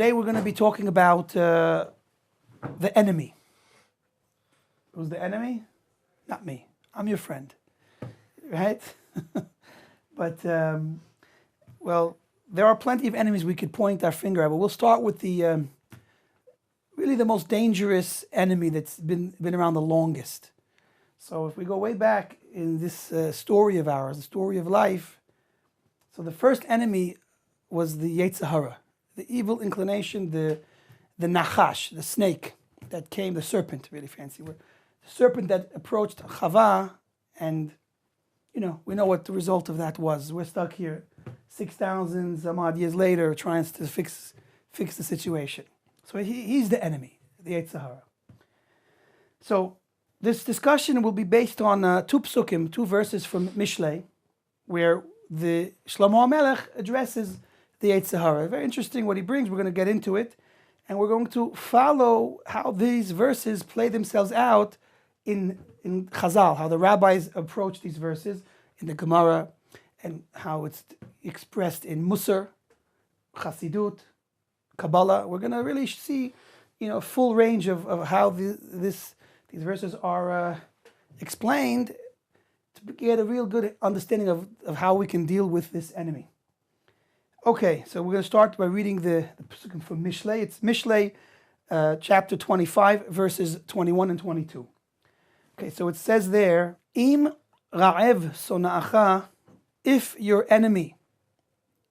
Today we're going to be talking about the enemy. Who's the enemy? Not me. I'm your friend. Right? But, well, there are plenty of enemies we could point our finger at, but we'll start with the really the most dangerous enemy that's been around the longest. So if we go way back in this story of ours, the story of life, so the first enemy was the Yetzirah, the evil inclination, the Nachash, the snake that came, the serpent, really fancy word, the serpent that approached Chava, and we know what the result of that was. We're stuck here 6,000 some odd years later trying to fix the situation. So he's the enemy, the Yetzirah. So this discussion will be based on two psukim, two verses from Mishlei, where the Shlomo HaMelech addresses the Yetzirah. Very interesting what he brings. We're going to get into it, and we're going to follow how these verses play themselves out in Chazal, how the rabbis approach these verses in the Gemara, and how it's expressed in Musar, Chassidut, Kabbalah. We're going to really see, a full range of how these verses are explained to get a real good understanding of how we can deal with this enemy. Okay, so we're going to start by reading the psukim from Mishlei. It's Mishlei chapter 25, verses 21 and 22. Okay, so it says there, Im ra'ev sona'acha, if your enemy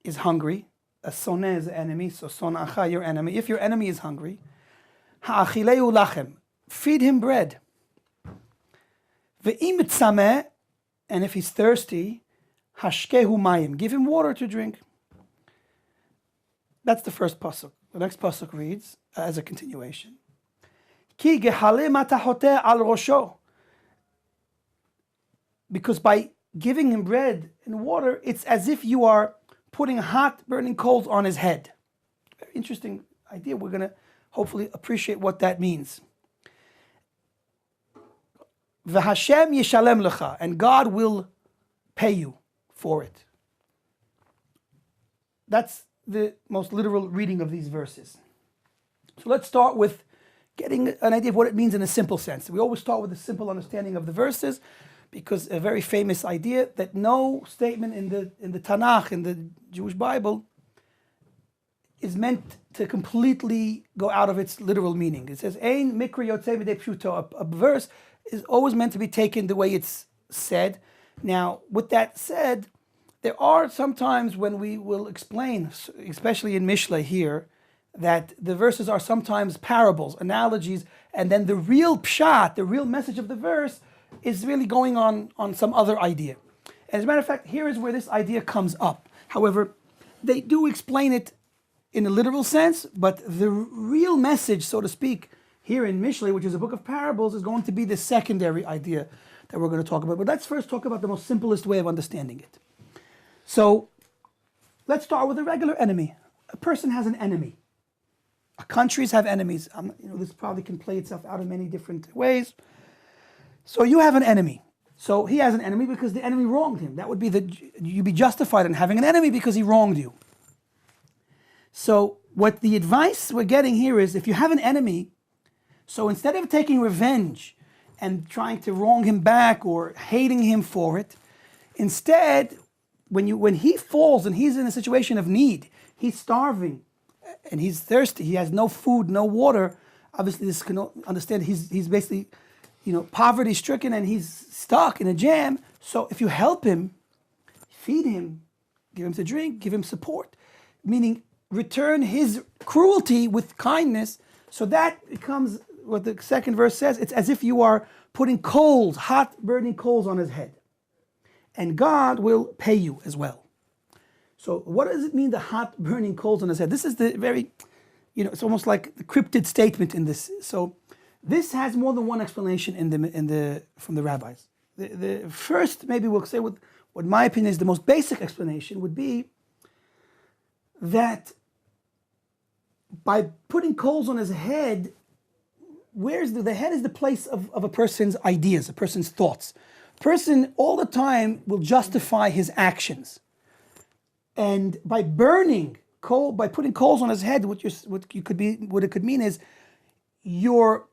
is hungry, a soneh is an enemy, so sona'acha, your enemy, if your enemy is hungry, ha'achileu lachem, feed him bread. Ve'im tzameh, and if he's thirsty, hashkehu mayim, give him water to drink. That's the first pasuk. The next pasuk reads, as a continuation, Ki gehale matahoteh al rosho, because by giving him bread and water, it's as if you are putting hot burning coals on his head. Very interesting idea. We're going to hopefully appreciate what that means. V'Hashem yishalem lecha, and God will pay you for it. That's the most literal reading of these verses. So let's start with getting an idea of what it means in a simple sense. We always start with a simple understanding of the verses, because a very famous idea that no statement in the Tanakh, in the Jewish Bible, is meant to completely go out of its literal meaning. It says, Ein mikra yotzei midei pshuto. A verse is always meant to be taken the way it's said. Now, with that said, there are some times when we will explain, especially in Mishlei here, that the verses are sometimes parables, analogies, and then the real pshat, the real message of the verse, is really going on some other idea. And as a matter of fact, here is where this idea comes up. However, they do explain it in a literal sense, but the real message, so to speak, here in Mishlei, which is a book of parables, is going to be the secondary idea that we're going to talk about. But let's first talk about the most simplest way of understanding it. So let's start with a regular enemy. A person has an enemy. Countries have enemies. This probably can play itself out in many different ways. So you have an enemy. So he has an enemy because the enemy wronged him. That would be you'd be justified in having an enemy because he wronged you. So what the advice we're getting here is, if you have an enemy, so instead of taking revenge and trying to wrong him back or hating him for it, instead, when he falls and he's in a situation of need, he's starving and he's thirsty, he has no food, no water. Obviously, this can understand he's basically poverty stricken and he's stuck in a jam. So if you help him, feed him, give him to drink, give him support, meaning return his cruelty with kindness. So that becomes what the second verse says. It's as if you are putting coals, hot burning coals on his head. And God will pay you as well. So what does it mean, the hot burning coals on his head? This is the very, it's almost like the cryptid statement in this. So this has more than one explanation from the rabbis. The first, maybe we'll say what my opinion is the most basic explanation, would be that by putting coals on his head, the head is the place of a person's ideas, a person's thoughts. A person all the time will justify his actions. And by burning by putting coals on his head, what it could mean is you're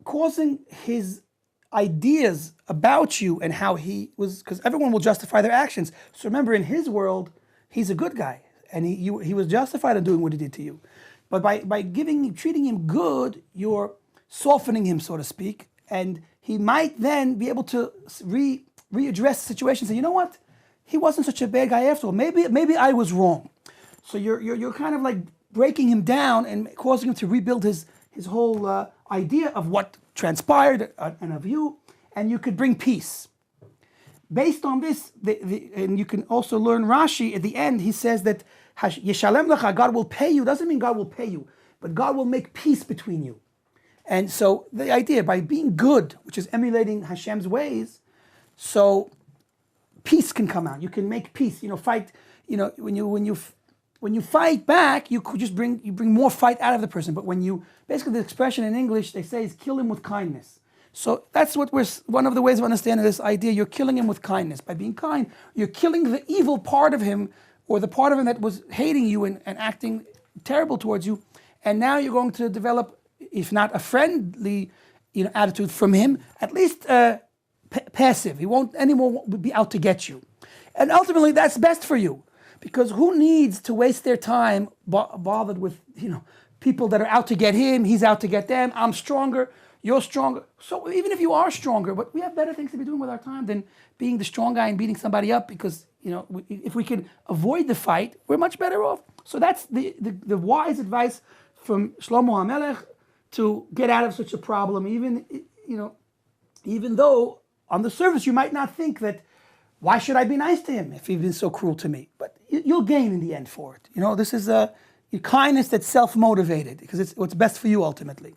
causing his ideas about you and how he was, because everyone will justify their actions. So remember, in his world, he's a good guy, and he was justified in doing what he did to you. But by treating him good, you're softening him, so to speak, and he might then be able to readdress the situation and say, you know what, he wasn't such a bad guy after all. Maybe I was wrong. So you're kind of like breaking him down and causing him to rebuild his whole idea of what transpired and of you, and you could bring peace. Based on this, and you can also learn Rashi at the end, he says that Yeshalem lecha, God will pay you, doesn't mean God will pay you, but God will make peace between you. And so the idea, by being good, which is emulating Hashem's ways, so peace can come out. You can make peace. Fight. When you fight back, you could just bring more fight out of the person. But basically the expression in English they say is kill him with kindness. So that's one of the ways of understanding this idea. You're killing him with kindness. By being kind, you're killing the evil part of him, or the part of him that was hating you and acting terrible towards you. And now you're going to develop, if not a friendly attitude from him, at least passive. He won't anymore be out to get you. And ultimately that's best for you, because who needs to waste their time bothered with people that are out to get him, he's out to get them, I'm stronger, you're stronger. So even if you are stronger, but we have better things to be doing with our time than being the strong guy and beating somebody up, because if we can avoid the fight, we're much better off. So that's the wise advice from Shlomo HaMelech to get out of such a problem, even though on the surface you might not think that, why should I be nice to him if he's been so cruel to me? But you'll gain in the end for it. This is a kindness that's self-motivated, because it's what's best for you ultimately.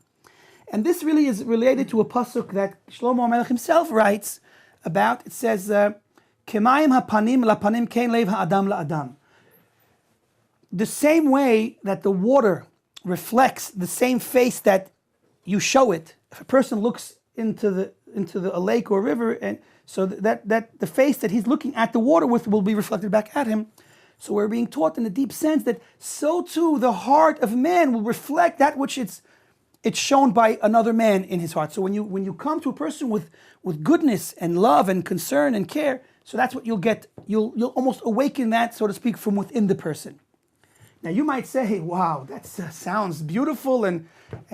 And this really is related to a pasuk that Shlomo HaMelech himself writes about. It says, Kemayim hapanim lapanim kein lev ha'adam la'adam. The same way that the water reflects the same face that you show it. If a person looks into a lake or a river, and so that the face that he's looking at the water with will be reflected back at him. So we're being taught in a deep sense that so too the heart of man will reflect that which it's shown by another man in his heart. So when you come to a person with goodness and love and concern and care, so that's what you'll get. You'll almost awaken that, so to speak, from within the person. Now you might say, wow, that sounds beautiful and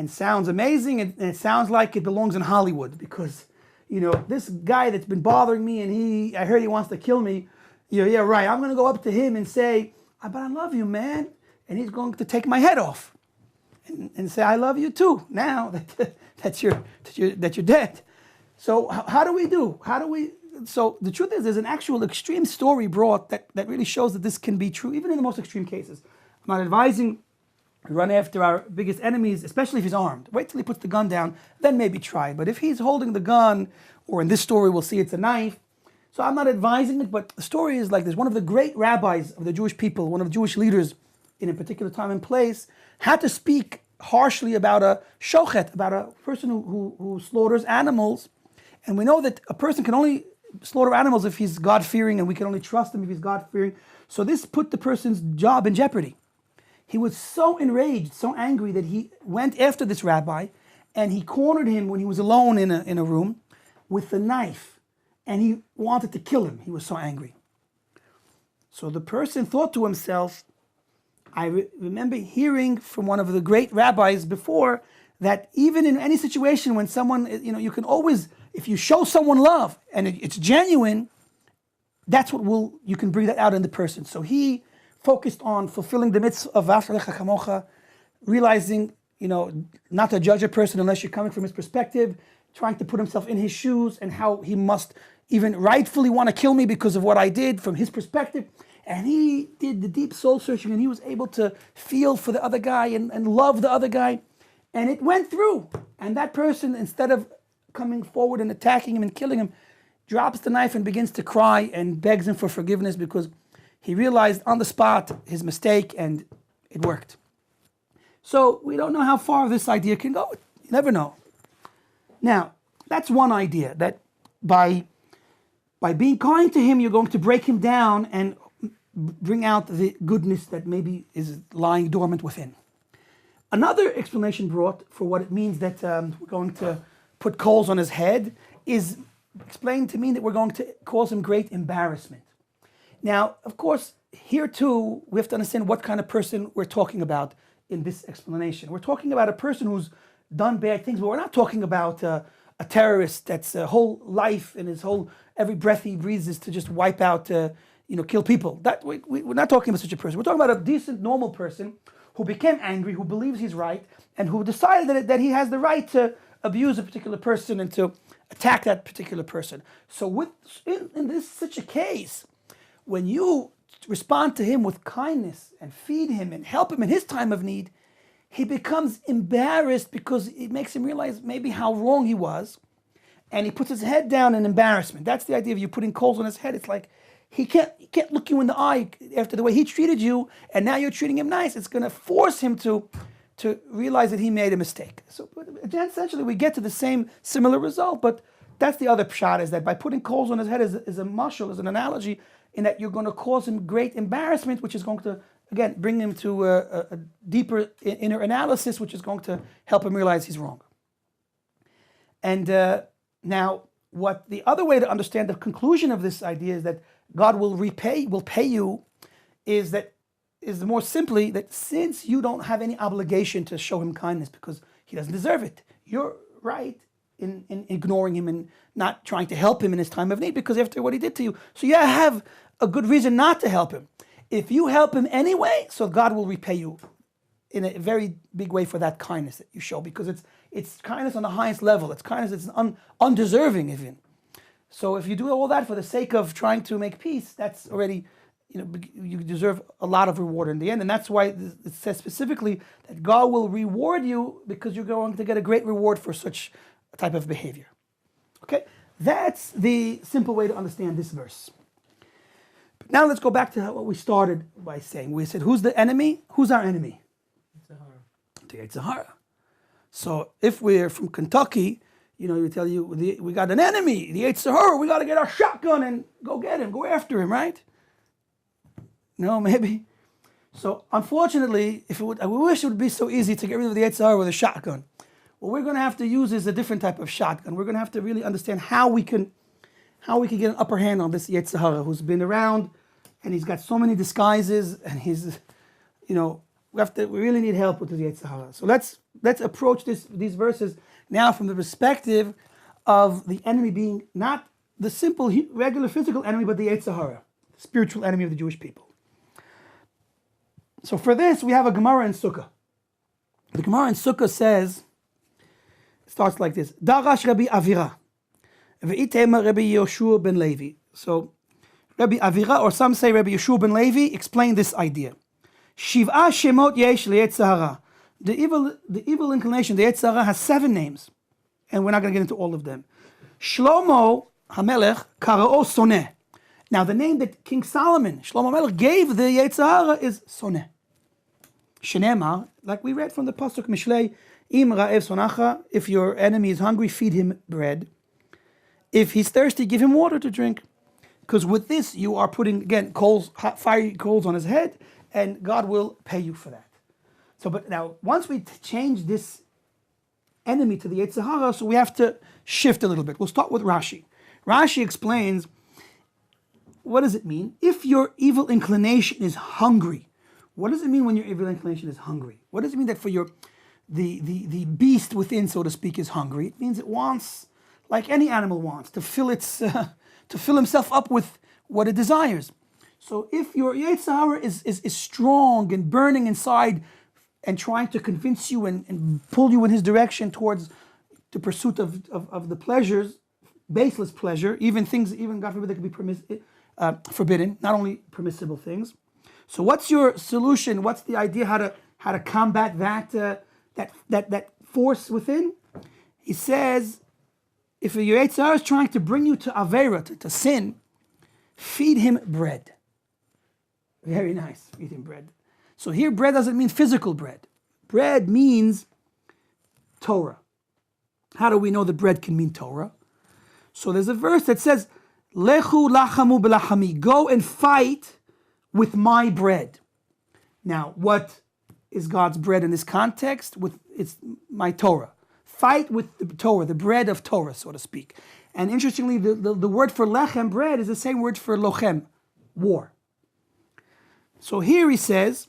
sounds amazing, and it sounds like it belongs in Hollywood, because this guy that's been bothering me, and I heard he wants to kill me. Yeah, right. I'm going to go up to him and say, but I love you, man. And he's going to take my head off and say, I love you too, now that you're dead. So how do we do? So the truth is, there's an actual extreme story brought that really shows that this can be true, even in the most extreme cases. I'm not advising to run after our biggest enemies, especially if he's armed. Wait till he puts the gun down, then maybe try. But if he's holding the gun, or in this story we'll see it's a knife, so I'm not advising it, but the story is like this. One of the great rabbis of the Jewish people, one of the Jewish leaders in a particular time and place, had to speak harshly about a shochet, about a person who slaughters animals. And we know that a person can only slaughter animals if he's God-fearing, and we can only trust him if he's God-fearing. So this put the person's job in jeopardy. He was so enraged, so angry, that he went after this rabbi, and he cornered him when he was alone in a room with a knife. And he wanted to kill him. He was so angry. So the person thought to himself, I remember hearing from one of the great rabbis before that even in any situation when someone, you can always, if you show someone love and it's genuine, that's what you can bring that out in the person. So he focused on fulfilling the mitzvah of V'ahavta l'recha kamocha, realizing, not to judge a person unless you're coming from his perspective, trying to put himself in his shoes and how he must even rightfully want to kill me because of what I did from his perspective. And he did the deep soul searching, and he was able to feel for the other guy and love the other guy. And it went through. And that person, instead of coming forward and attacking him and killing him, drops the knife and begins to cry and begs him for forgiveness, because he realized on the spot his mistake, and it worked. So we don't know how far this idea can go. You never know. Now, that's one idea, that by being kind to him, you're going to break him down and bring out the goodness that maybe is lying dormant within. Another explanation brought for what it means that we're going to put coals on his head is explained to mean that we're going to cause him great embarrassment. Now, of course, here too, we have to understand what kind of person we're talking about in this explanation. We're talking about a person who's done bad things, but we're not talking about a terrorist that's whole life and his whole, every breath he breathes is to just wipe out, kill people. We're not talking about such a person. We're talking about a decent, normal person who became angry, who believes he's right, and who decided that he has the right to abuse a particular person and to attack that particular person. So in this such a case, when you respond to him with kindness and feed him and help him in his time of need, he becomes embarrassed because it makes him realize maybe how wrong he was, and he puts his head down in embarrassment. That's the idea of you putting coals on his head. It's like he can't look you in the eye after the way he treated you, and now you're treating him nice. It's going to force him to realize that he made a mistake. So essentially we get to the same similar result, but that's the other pshat, is that by putting coals on his head is a mashal, is an analogy, in that you're going to cause him great embarrassment, which is going to, again, bring him to a deeper inner analysis, which is going to help him realize he's wrong. And now, what the other way to understand the conclusion of this idea is that God will pay you, is more simply that since you don't have any obligation to show him kindness because he doesn't deserve it, you're right in ignoring him and not trying to help him in his time of need because after what he did to you. So you have a good reason not to help him. If you help him anyway, so God will repay you in a very big way for that kindness that you show, because it's kindness on the highest level. It's kindness that's undeserving even. So if you do all that for the sake of trying to make peace, that's already, you deserve a lot of reward in the end. And that's why it says specifically that God will reward you because you're going to get a great reward for such a type of behavior. Okay, that's the simple way to understand this verse. But now let's go back to what we started by saying. We said, who's the enemy? Who's our enemy? The Yetzer Hara. So if we're from Kentucky, we tell you we got an enemy, the Yetzer Hara. We got to get our shotgun and go get him, go after him, right? No, maybe. So unfortunately, I wish it would be so easy to get rid of the Yetzer Hara with a shotgun. What we're going to have to use is a different type of shotgun. We're going to have to really understand how we can get an upper hand on this Yetzer Hara who's been around, and he's got so many disguises, and he's, we really need help with the Yetzer Hara. So let's approach these verses now from the perspective of the enemy being not the simple, regular physical enemy, but the Yetzer Hara, the spiritual enemy of the Jewish people. So for this, we have a Gemara in Sukkah. The Gemara in Sukkah says, it starts like this: Darash Rabbi Avira, ve'itema Rabbi Yoshua ben Levi. So Rabbi Avira, or some say Rabbi Yoshua ben Levi, explained this idea. Shiv'a shemot yesh leYetzer Hara. The evil inclination, the Yetzer Hara, has 7 names, and we're not going to get into all of them. Shlomo HaMelech kara'o soneh. Now, the name that King Solomon, Shlomo HaMelech, gave the Yetzer Hara is soneh. Shenemar, like we read from the pasuk Mishlei, Im ra'ev sonacha, if your enemy is hungry, feed him bread. If he's thirsty, give him water to drink. Because with this, you are putting, again, fiery coals on his head, and God will pay you for that. So, but now, once we change this enemy to the Yetzer Hara, so we have to shift a little bit. We'll start with Rashi. Rashi explains, what does it mean? If your evil inclination is hungry, what does it mean when your evil inclination is hungry? What does it mean that for the beast within, so to speak, is hungry? It means it wants, like any animal wants, to fill himself up with what it desires. So if your Yetzer Hara is strong and burning inside and trying to convince you and pull you in his direction towards the pursuit of the pleasures, baseless pleasure, even God forbid, that could be forbidden, not only permissible things. So what's your solution? What's the idea how to combat that force within? He says, if your Yetzer Hara is trying to bring you to Avera, to sin, feed him bread. Very nice, feed him bread. So here, bread doesn't mean physical bread. Bread means Torah. How do we know that bread can mean Torah? So there's a verse that says, Lechu lachamu belachami, go and fight with my bread. Now, what is God's bread in this context? It's my Torah. Fight with the Torah, the bread of Torah, so to speak. And interestingly, the word for lechem, bread, is the same word for lochem, war. So here he says,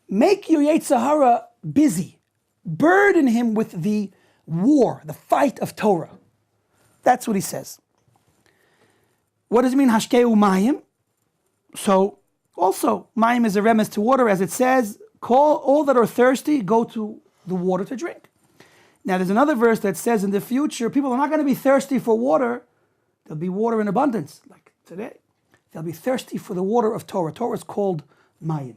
make your Yetzer Hara busy. Burden him with the war, the fight of Torah. That's what he says. What does it mean, hashkeu mayim? So, also, mayim is a remez to water, as it says, call all that are thirsty, go to the water to drink. Now, there's another verse that says in the future, people are not going to be thirsty for water. There'll be water in abundance, like today. They'll be thirsty for the water of Torah. Torah is called mayim.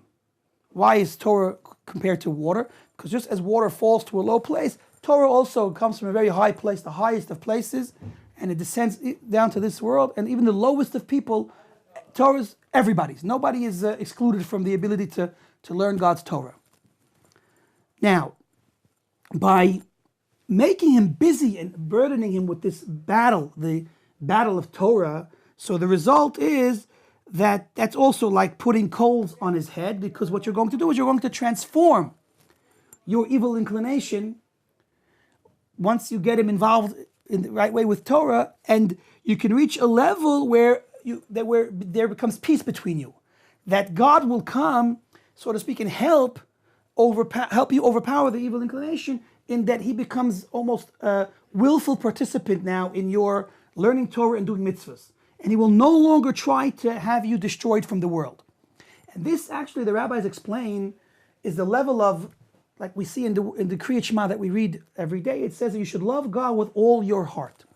Why is Torah compared to water? Because just as water falls to a low place, Torah also comes from a very high place, the highest of places, and it descends down to this world. And even the lowest of people, Torah is everybody's. Nobody is excluded from the ability to learn God's Torah. Now, by making him busy and burdening him with this battle, the battle of Torah, so the result is that's also like putting coals on his head, because what you're going to do is you're going to transform your evil inclination once you get him involved in the right way with Torah, and you can reach a level where there becomes peace between you. That God will come, so to speak, and help you overpower the evil inclination, in that he becomes almost a willful participant now in your learning Torah and doing mitzvahs. And he will no longer try to have you destroyed from the world. And this, actually, the rabbis explain, is the level of, like we see in the Kriyat Shema that we read every day, it says that you should love God with all your heart.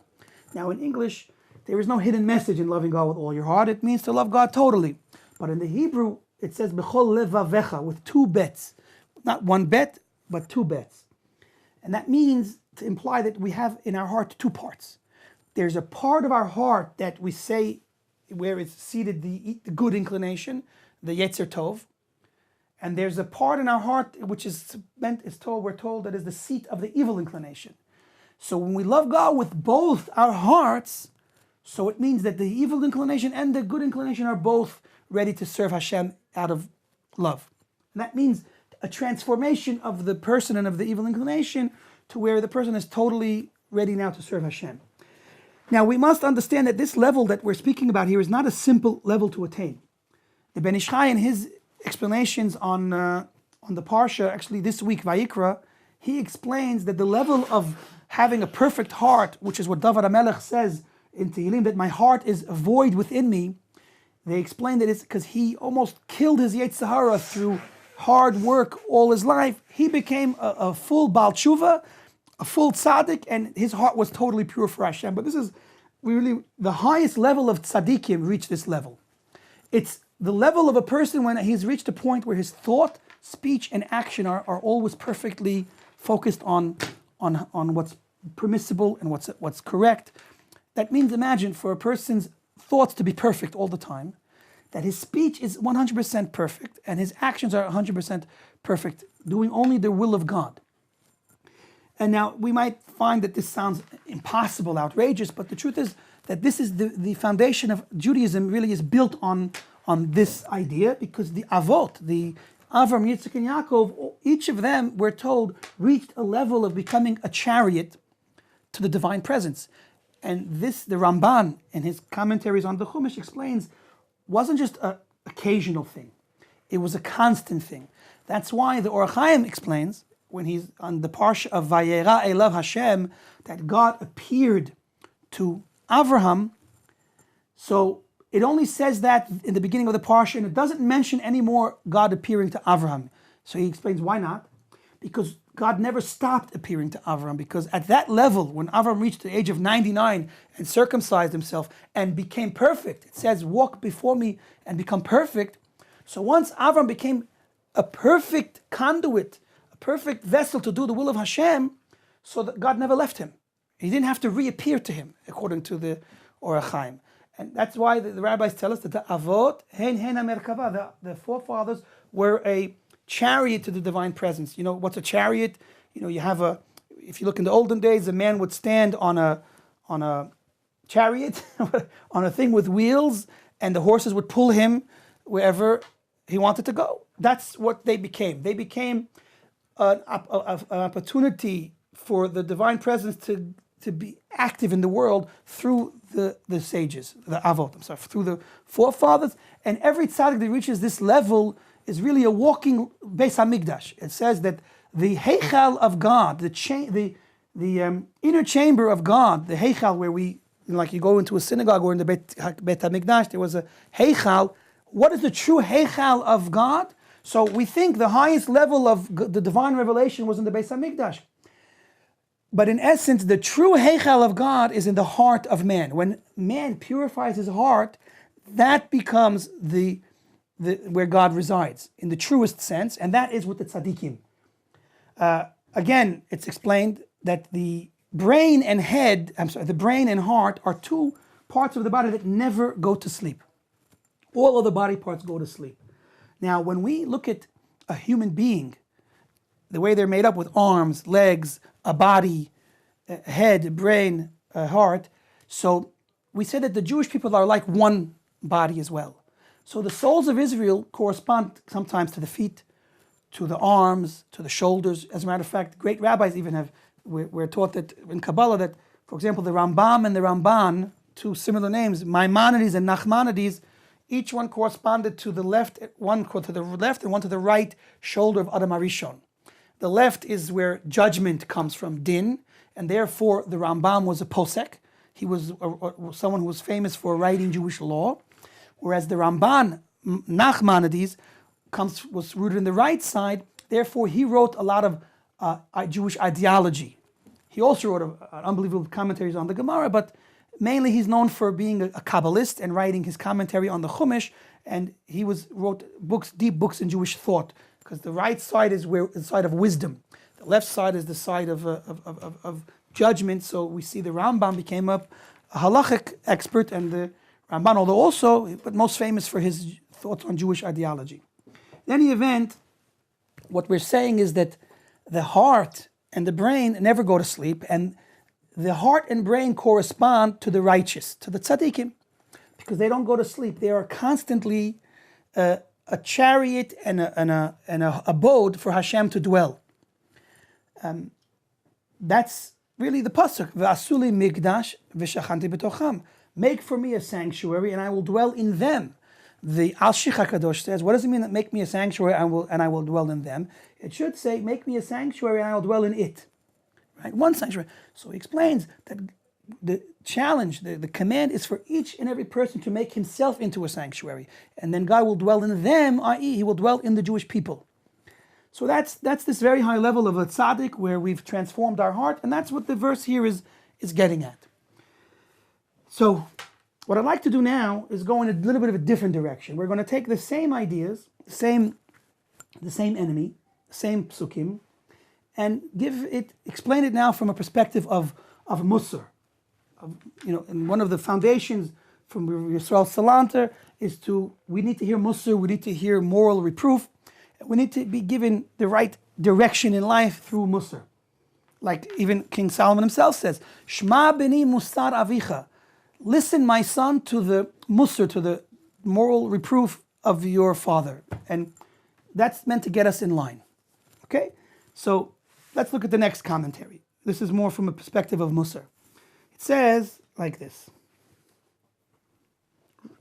Now in English, there is no hidden message in loving God with all your heart. It means to love God totally. But in the Hebrew, it says bechol levavecha, with two bets. Not one bet, but two bets. And that means to imply that we have in our heart two parts. There's a part of our heart that we say, where it's seated the good inclination, the Yetzer Tov. And there's a part in our heart which is meant, we're told that is the seat of the evil inclination. So when we love God with both our hearts, so it means that the evil inclination and the good inclination are both ready to serve Hashem out of love. And that means a transformation of the person and of the evil inclination to where the person is totally ready now to serve Hashem. Now we must understand that this level that we're speaking about here is not a simple level to attain. The Ben Ish Chai, in his explanations on the Parsha, actually this week, Vayikra, he explains that the level of having a perfect heart, which is what David HaMelech says in Tehillim, that my heart is a void within me, they explain that it's because he almost killed his Yetzer Hara through hard work all his life. He became a full Baal Tshuva, a full tzaddik, and his heart was totally pure for Hashem. But this is really the highest level of tzaddikim reach this level. It's the level of a person when he's reached a point where his thought, speech, and action are always perfectly focused on what's permissible and what's correct. That means, imagine, for a person's thoughts to be perfect all the time, that his speech is 100% perfect and his actions are 100% perfect, doing only the will of God. And now we might find that this sounds impossible, outrageous, but the truth is that this is the foundation of Judaism, really is built on this idea, because the Avot, the Avram, Yitzchak, and Yaakov, each of them, we're told, reached a level of becoming a chariot to the divine presence. And this, the Ramban, in his commentaries on the Chumash, explains, wasn't just an occasional thing. It was a constant thing. That's why the Or HaChaim explains, when he's on the Parsha of Vayera Elav Hashem, that God appeared to Avraham. So it only says that in the beginning of the Parsha, and it doesn't mention anymore God appearing to Avraham. So he explains why not. Because God never stopped appearing to Avraham, because at that level, when Avraham reached the age of 99 and circumcised himself and became perfect, it says, walk before me and become perfect. So once Avraham became a perfect conduit, a perfect vessel to do the will of Hashem, so that God never left him. He didn't have to reappear to him, according to the Or HaChaim. And that's why the rabbis tell us that the Avot, the forefathers, were a chariot to the divine presence. You know, what's a chariot? You know, you have if you look in the olden days, a man would stand on a chariot, on a thing with wheels, and the horses would pull him wherever he wanted to go. That's what they became. They became an opportunity for the divine presence to be active in the world through the sages, the avot, through the forefathers. And every tzaddik that reaches this level is really a walking Beis HaMikdash. It says that the heichal of God, the inner chamber of God, the heichal where we, like you go into a synagogue or in the Beit HaMikdash, there was a heichal. What is the true heichal of God? So we think the highest level of the divine revelation was in the Beis HaMikdash. But in essence, the true heichal of God is in the heart of man. When man purifies his heart, that becomes the where God resides in the truest sense, and that is with the tzaddikim. Again, it's explained that the brain and heart are two parts of the body that never go to sleep. All of the body parts go to sleep. Now, when we look at a human being, the way they're made up with arms, legs, a body, a head, a brain, a heart, so we say that the Jewish people are like one body as well. So the souls of Israel correspond sometimes to the feet, to the arms, to the shoulders. As a matter of fact, great rabbis even have, we're taught that in Kabbalah that, for example, the Rambam and the Ramban, two similar names, Maimonides and Nachmanides, each one corresponded to the left, one to the left and one to the right shoulder of Adam HaRishon. The left is where judgment comes from, din, and therefore the Rambam was a posek. He was someone who was famous for writing Jewish law, whereas the Ramban, Nachmanides, was rooted in the right side. Therefore, he wrote a lot of Jewish ideology. He also wrote unbelievable commentaries on the Gemara, but mainly he's known for being a Kabbalist and writing his commentary on the Chumash, and he wrote books, deep books in Jewish thought, because the right side is the side of wisdom. The left side is the side of judgment. So we see the Rambam became a halachic expert, and the Ramban, although also, but most famous for his thoughts on Jewish ideology. In any event, what we're saying is that the heart and the brain never go to sleep, and the heart and brain correspond to the righteous, to the tzaddikim, because they don't go to sleep. They are constantly a chariot and a abode for Hashem to dwell. That's really the pasuk. V'asuli migdash v'shachanti b'tocham. Make for me a sanctuary, and I will dwell in them. The Al-Shich HaKadosh says, what does it mean that make me a sanctuary and I will dwell in them? It should say, make me a sanctuary and I will dwell in it. Right? One sanctuary. So he explains that the challenge, the command is for each and every person to make himself into a sanctuary. And then God will dwell in them, i.e. he will dwell in the Jewish people. So that's this very high level of a tzaddik where we've transformed our heart, and that's what the verse here is getting at. So what I'd like to do now is go in a little bit of a different direction. We're going to take the same ideas, the same enemy, the same psukim, and explain it now from a perspective of Musar. And one of the foundations from Yisrael Salanter is we need to hear Musar, we need to hear moral reproof, we need to be given the right direction in life through Musar. Like even King Solomon himself says, Shma b'ni musar avicha. Listen, my son, to the Musar, to the moral reproof of your father. And that's meant to get us in line. Okay? So let's look at the next commentary. This is more from a perspective of Musar. It says like this.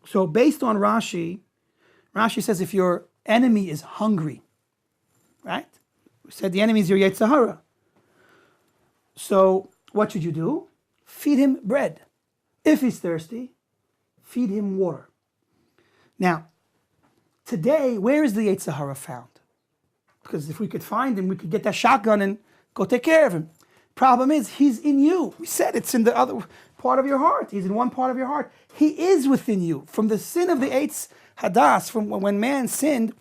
So based on Rashi says if your enemy is hungry, right? We said the enemy is your Yetzer Hara. So what should you do? Feed him bread. If he's thirsty, feed him water. Now, today, where is the Yetzer Hara found? Because if we could find him, we could get that shotgun and go take care of him. Problem is, he's in you. We said it's in the other part of your heart. He's in one part of your heart. He is within you. From the sin of the Eitz Hadas, from when man sinned,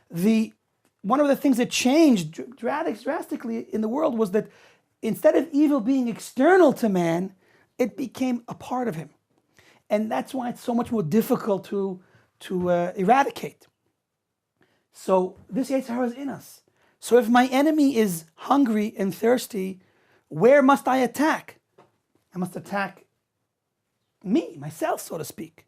one of the things that changed drastically in the world was that instead of evil being external to man, it became a part of him. And that's why it's so much more difficult to eradicate. So this Yetzer Hara is in us. So if my enemy is hungry and thirsty, where must I attack? I must attack myself, so to speak.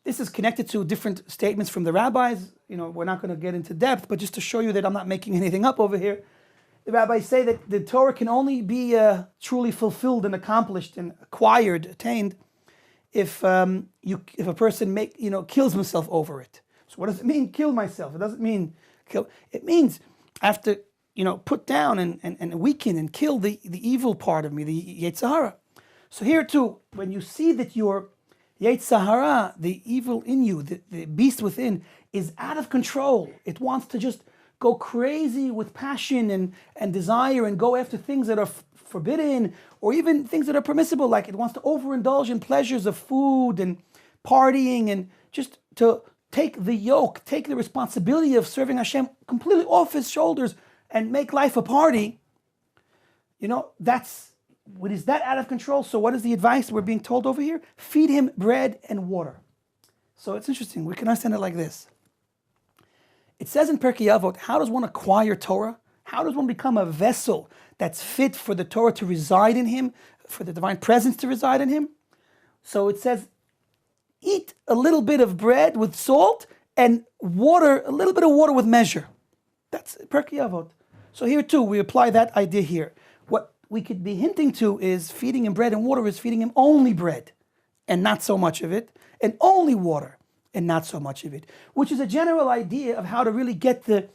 this is connected to different statements from the rabbis. We're not going to get into depth, but just to show you that I'm not making anything up over here. The rabbis say that the Torah can only be truly fulfilled and accomplished and acquired, attained, if a person kills himself over it. So what does it mean, kill myself? It doesn't mean kill. It means I have to, put down and weaken and kill the evil part of me, the Yetzer Hara. So here too, when you see that your Yetzer Hara, the evil in you, the beast within, is out of control, it wants to just go crazy with passion and desire and go after things that are forbidden, or even things that are permissible, like it wants to overindulge in pleasures of food and partying, and just to take the yoke, take the responsibility of serving Hashem completely off his shoulders and make life a party. That's what is that out of control. So what is the advice we're being told over here? Feed him bread and water. So it's interesting. We can understand it like this. It says in Pirkei Avot, how does one acquire Torah? How does one become a vessel that's fit for the Torah to reside in him, for the divine presence to reside in him? So it says, eat a little bit of bread with salt and water, a little bit of water with measure. That's Pirkei Avot. So here too, we apply that idea here. What we could be hinting to is feeding him bread and water is feeding him only bread and not so much of it, and only water and not so much of it, which is a general idea of how to really get the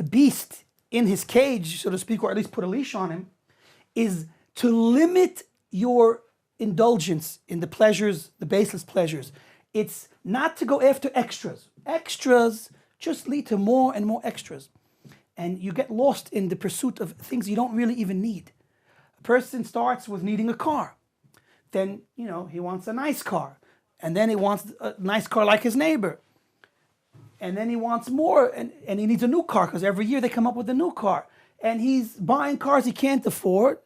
beast in his cage, so to speak, or at least put a leash on him, is to limit your indulgence in the pleasures, the baseless pleasures. It's not to go after extras. Extras just lead to more and more extras. And you get lost in the pursuit of things you don't really even need. A person starts with needing a car. Then, he wants a nice car. And then he wants a nice car like his neighbor. And then he wants more, and he needs a new car, because every year they come up with a new car. And he's buying cars he can't afford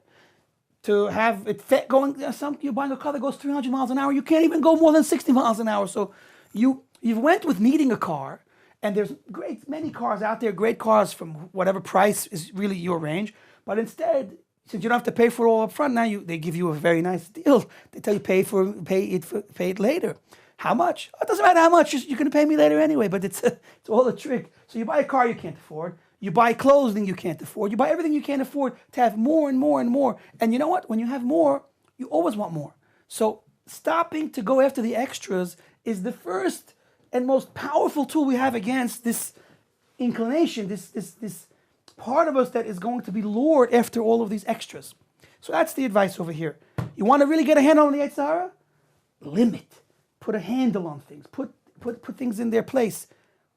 to have it fit going. You're buying a car that goes 300 miles an hour. You can't even go more than 60 miles an hour. So you went with needing a car, and there's many cars out there, great cars from whatever price is really your range. But instead, since you don't have to pay for it all up front, now they give you a very nice deal. They tell you pay it later. How much? It doesn't matter how much. You're going to pay me later anyway. But it's all a trick. So you buy a car you can't afford. You buy clothing you can't afford. You buy everything you can't afford to have more and more and more. And you know what? When you have more, you always want more. So stopping to go after the extras is the first and most powerful tool we have against this inclination, this part of us that is going to be lured after all of these extras. So that's the advice over here. You want to really get a handle on the Yetzer Hara? Limit. Put a handle on things. Put things in their place.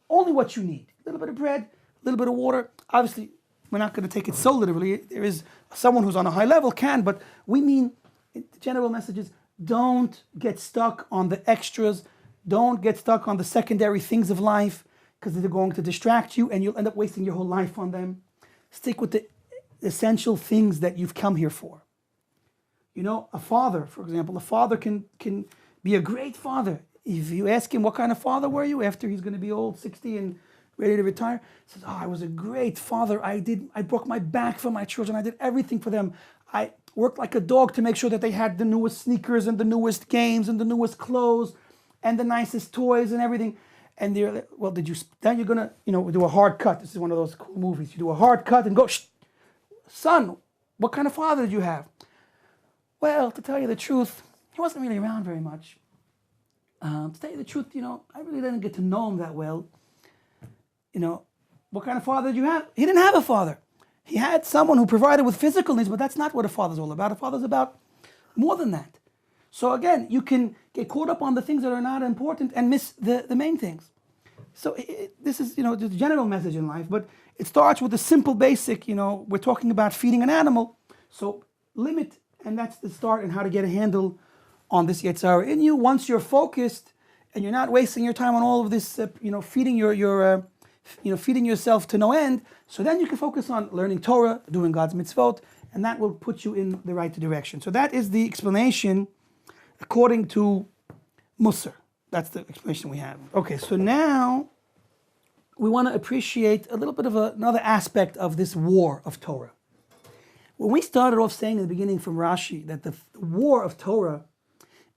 Only what you need. A little bit of bread, a little bit of water. Obviously, we're not going to take it so literally. There is someone who's on a high level can, but we mean, the general message is, don't get stuck on the extras. Don't get stuck on the secondary things of life, because they're going to distract you and you'll end up wasting your whole life on them. Stick with the essential things that you've come here for. A father, for example, a father can be a great father. If you ask him, what kind of father were you after he's going to be old, 60 and ready to retire? He says, I was a great father. I broke my back for my children. I did everything for them. I worked like a dog to make sure that they had the newest sneakers and the newest games and the newest clothes and the nicest toys and everything. And they're like, well, then you're going to, do a hard cut. This is one of those cool movies. You do a hard cut and go, son, what kind of father did you have? Well, to tell you the truth, he wasn't really around very much. To tell you the truth, I really didn't get to know him that well. What kind of father did you have? He didn't have a father. He had someone who provided with physical needs, but that's not what a father's all about. A father's about more than that. So again, you can get caught up on the things that are not important and miss the main things. So this is, the general message in life, but it starts with the simple basic, we're talking about feeding an animal. So limit, and that's the start and how to get a handle on this Yetzer Hara in you. Once you're focused and you're not wasting your time on all of this, feeding feeding yourself to no end. So then you can focus on learning Torah, doing God's mitzvot, and that will put you in the right direction. So that is the explanation according to Musar. That's the explanation we have. Okay, so now we want to appreciate a little bit of another aspect of this war of Torah. When we started off saying in the beginning from Rashi that the war of Torah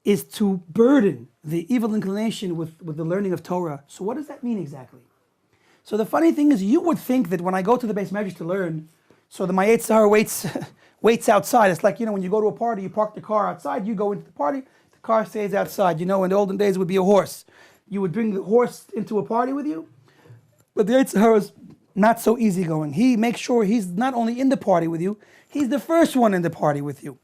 is to burden the evil inclination with the learning of Torah. So what does that mean exactly? So the funny thing is, you would think that when I go to the Beis Medrash to learn, so the my Yetzer Hara waits outside. It's like, when you go to a party, you park the car outside, you go into the party, the car stays outside. In the olden days it would be a horse. You would bring the horse into a party with you. But the Yetzer Hara is not so easygoing. He makes sure he's not only in the party with you, he's the first one in the party with you.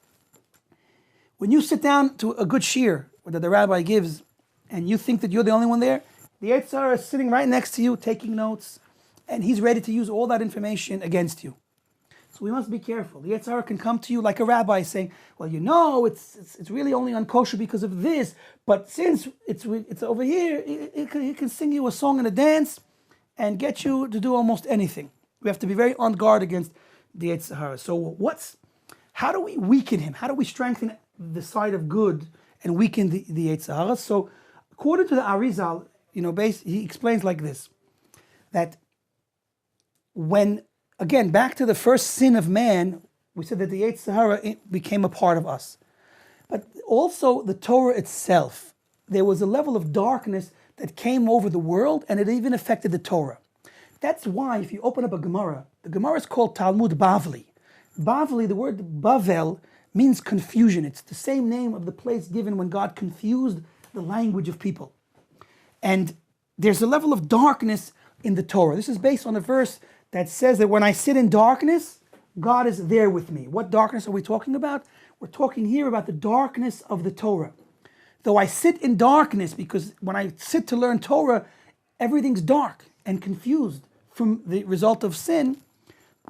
When you sit down to a good shir that the rabbi gives, and you think that you're the only one there, the Yetzer Hara is sitting right next to you, taking notes, and he's ready to use all that information against you. So we must be careful. The Yetzer Hara can come to you like a rabbi saying, well, it's really only unkosher because of this, but since it's over here, it can sing you a song and a dance and get you to do almost anything. We have to be very on guard against the Yetzer Hara. So how do we weaken him? How do we strengthen the side of good and weaken the Yetzer Hara? So according to the Arizal, he explains like this, that again, back to the first sin of man, we said that the Yetzer Hara became a part of us. But also the Torah itself, there was a level of darkness that came over the world, and it even affected the Torah. That's why if you open up a Gemara, the Gemara is called Talmud Bavli. Bavli, the word Bavel, means confusion. It's the same name of the place given when God confused the language of people. And there's a level of darkness in the Torah. This is based on a verse that says that when I sit in darkness, God is there with me. What darkness are we talking about? We're talking here about the darkness of the Torah. Though I sit in darkness, because when I sit to learn Torah, everything's dark and confused from the result of sin,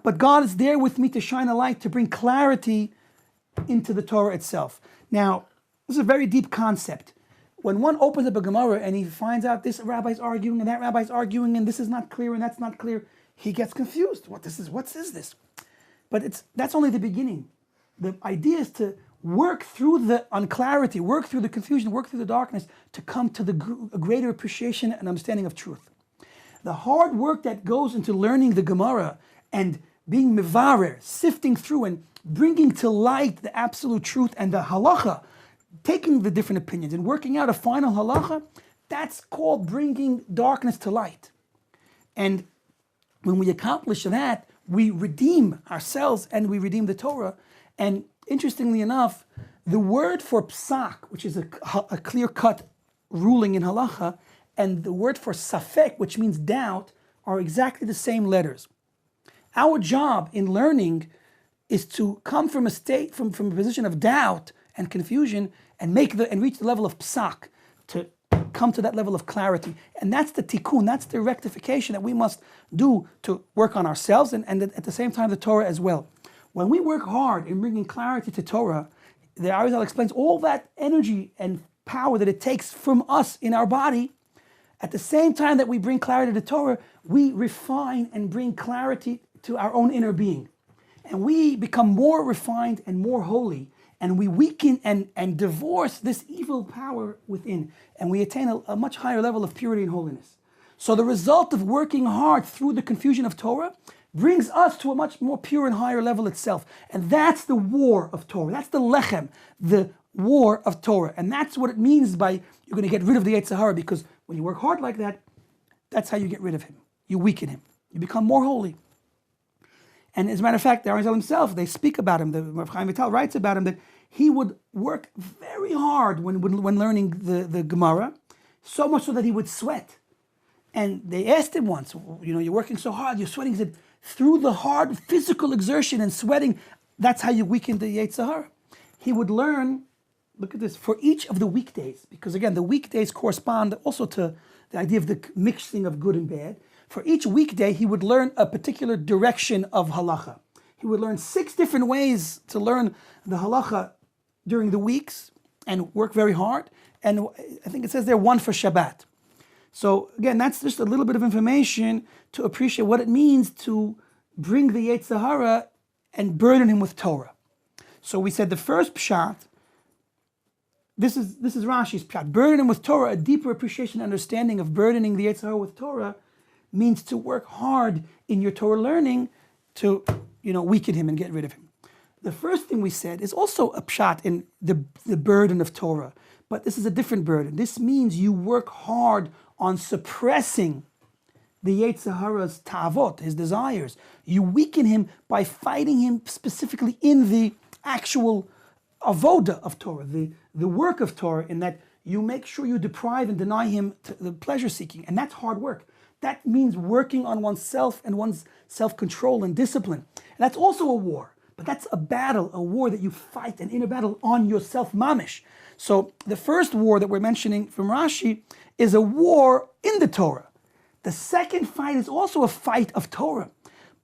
but God is there with me to shine a light, to bring clarity into the Torah itself. Now, this is a very deep concept. When one opens up a Gemara and he finds out this rabbi's arguing and that rabbi's arguing and this is not clear and that's not clear, he gets confused. What is this? But that's only the beginning. The idea is to work through the unclarity, work through the confusion, work through the darkness to come to a greater appreciation and understanding of truth. The hard work that goes into learning the Gemara and being mevarer, sifting through and bringing to light the absolute truth and the halacha, taking the different opinions and working out a final halacha, that's called bringing darkness to light. And when we accomplish that, we redeem ourselves and we redeem the Torah. And interestingly enough, the word for psak, which is a clear-cut ruling in halacha, and the word for safek, which means doubt, are exactly the same letters. Our job in learning is to come from a state, from a position of doubt and confusion, and reach the level of psak, to come to that level of clarity. And that's the tikkun, that's the rectification that we must do to work on ourselves and at the same time the Torah as well. When we work hard in bringing clarity to Torah, the Arizal explains all that energy and power that it takes from us in our body. At the same time that we bring clarity to Torah, we refine and bring clarity to our own inner being. And we become more refined and more holy. And we weaken and divorce this evil power within. And we attain a much higher level of purity and holiness. So the result of working hard through the confusion of Torah brings us to a much more pure and higher level itself. And that's the war of Torah. That's the lechem, the war of Torah. And that's what it means by you're going to get rid of the Yetzer Hara, because when you work hard like that, that's how you get rid of him. You weaken him. You become more holy. And as a matter of fact, the Arizal himself, they speak about him, the Rav Chaim Vital writes about him, that he would work very hard when learning the Gemara, so much so that he would sweat. And they asked him once, you're working so hard, you're sweating. He said, through the hard physical exertion and sweating, that's how you weaken the Yetzer Hara. He would learn, look at this, for each of the weekdays, because again, the weekdays correspond also to the idea of the mixing of good and bad. For each weekday, he would learn a particular direction of halacha. He would learn 6 different ways to learn the halacha during the weeks and work very hard. And I think it says there 1 for Shabbat. So again, that's just a little bit of information to appreciate what it means to bring the Yetzer Hara and burden him with Torah. So we said the first pshat, this is Rashi's pshat, burden him with Torah, a deeper appreciation and understanding of burdening the Yetzer Hara with Torah means to work hard in your Torah learning to, weaken him and get rid of him. The first thing we said is also a pshat in the burden of Torah, But this is a different burden. This means you work hard on suppressing the Yetzer Hara's ta'avot, his desires. You weaken him by fighting him specifically in the actual avoda of Torah, the work of Torah, in that you make sure you deprive and deny him the pleasure seeking. And that's hard work. That means working on oneself and one's self-control and discipline. And that's also a war. But that's a battle, a war that you fight, an inner battle on yourself, mamish. So the first war that we're mentioning from Rashi is a war in the Torah. The second fight is also a fight of Torah.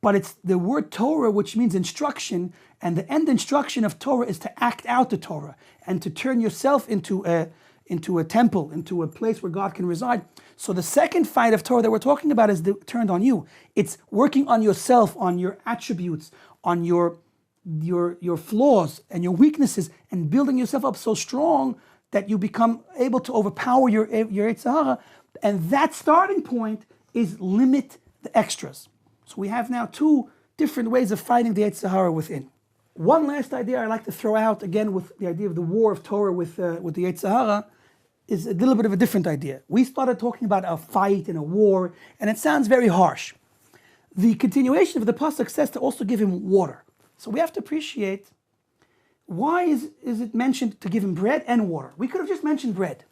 But it's the word Torah, which means instruction, and the end instruction of Torah is to act out the Torah and to turn yourself into a temple, into a place where God can reside. So the second fight of Torah that we're talking about is turned on you. It's working on yourself, on your attributes, on your flaws and your weaknesses, and building yourself up so strong that you become able to overpower your Yetzer Hara. And that starting point is limit the extras. So we have now two different ways of fighting the Yetzer Hara within. One last idea I'd like to throw out, again with the idea of the war of Torah with the Yetzer Hara, is a little bit of a different idea. We started talking about a fight and a war, and it sounds very harsh. The continuation of the pasuk says to also give him water. So we have to appreciate, why is it mentioned to give him bread and water? We could have just mentioned bread.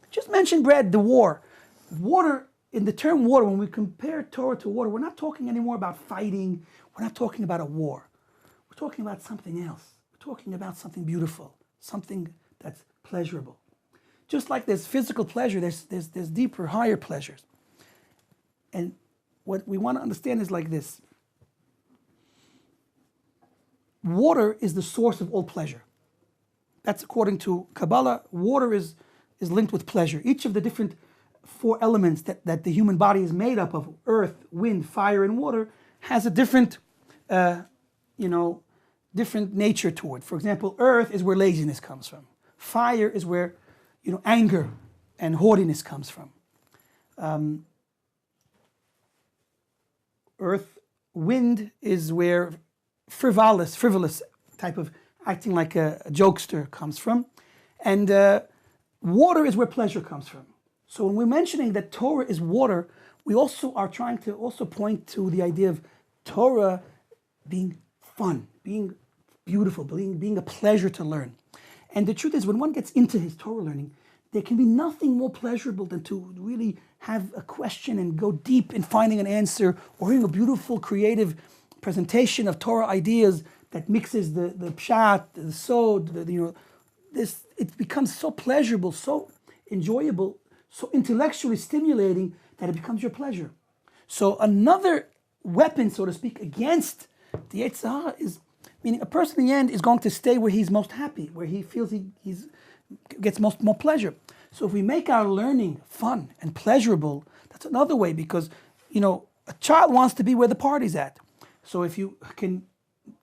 Just mention bread, the war. Water, in the term water, when we compare Torah to water, we're not talking anymore about fighting. We're not talking about a war. We're talking about something else. We're talking about something beautiful, something that's pleasurable. Just like there's physical pleasure, there's deeper, higher pleasures. And what we want to understand is like this. Water is the source of all pleasure. That's according to Kabbalah. Water is linked with pleasure. Each of the different four elements that the human body is made up of, earth, wind, fire, and water, has a different, different nature to it. For example, earth is where laziness comes from. Fire is where, anger and haughtiness comes from. Wind is where frivolous type of acting like a jokester comes from. And water is where pleasure comes from. So when we're mentioning that Torah is water, we also are trying to also point to the idea of Torah being fun, being beautiful, being a pleasure to learn. And the truth is, when one gets into his Torah learning, there can be nothing more pleasurable than to really have a question and go deep in finding an answer, or hearing a beautiful, creative presentation of Torah ideas that mixes the pshat, the sod, it becomes so pleasurable, so enjoyable, so intellectually stimulating that it becomes your pleasure. So another weapon, so to speak, against the Yetzer Hara is, meaning a person in the end is going to stay where he's most happy, where he feels he gets more pleasure. So if we make our learning fun and pleasurable, that's another way, because, a child wants to be where the party's at. So if you can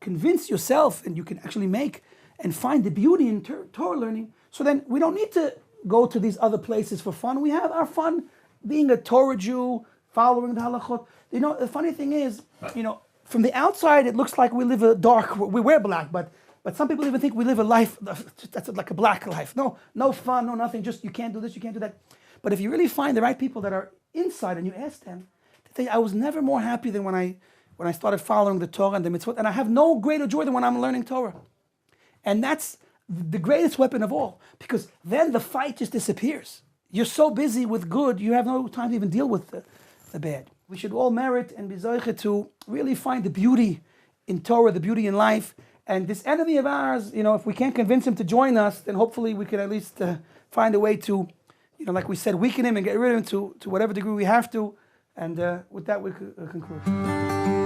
convince yourself and you can actually make and find the beauty in Torah learning, so then we don't need to go to these other places for fun. We have our fun being a Torah Jew, following the halachot. The funny thing is, from the outside it looks like we live a dark, we wear black, but some people even think we live a life that's like a black life. No fun, no nothing, just you can't do this, you can't do that. But if you really find the right people that are inside and you ask them, they say, I was never more happy than when I started following the Torah and the mitzvot, and I have no greater joy than when I'm learning Torah. And that's the greatest weapon of all, because then the fight just disappears. You're so busy with good, you have no time to even deal with the bad. We should all merit and be zeicha to really find the beauty in Torah, the beauty in life. And this enemy of ours, if we can't convince him to join us, then hopefully we can at least find a way to, like we said, weaken him and get rid of him to whatever degree we have to. And with that, we conclude.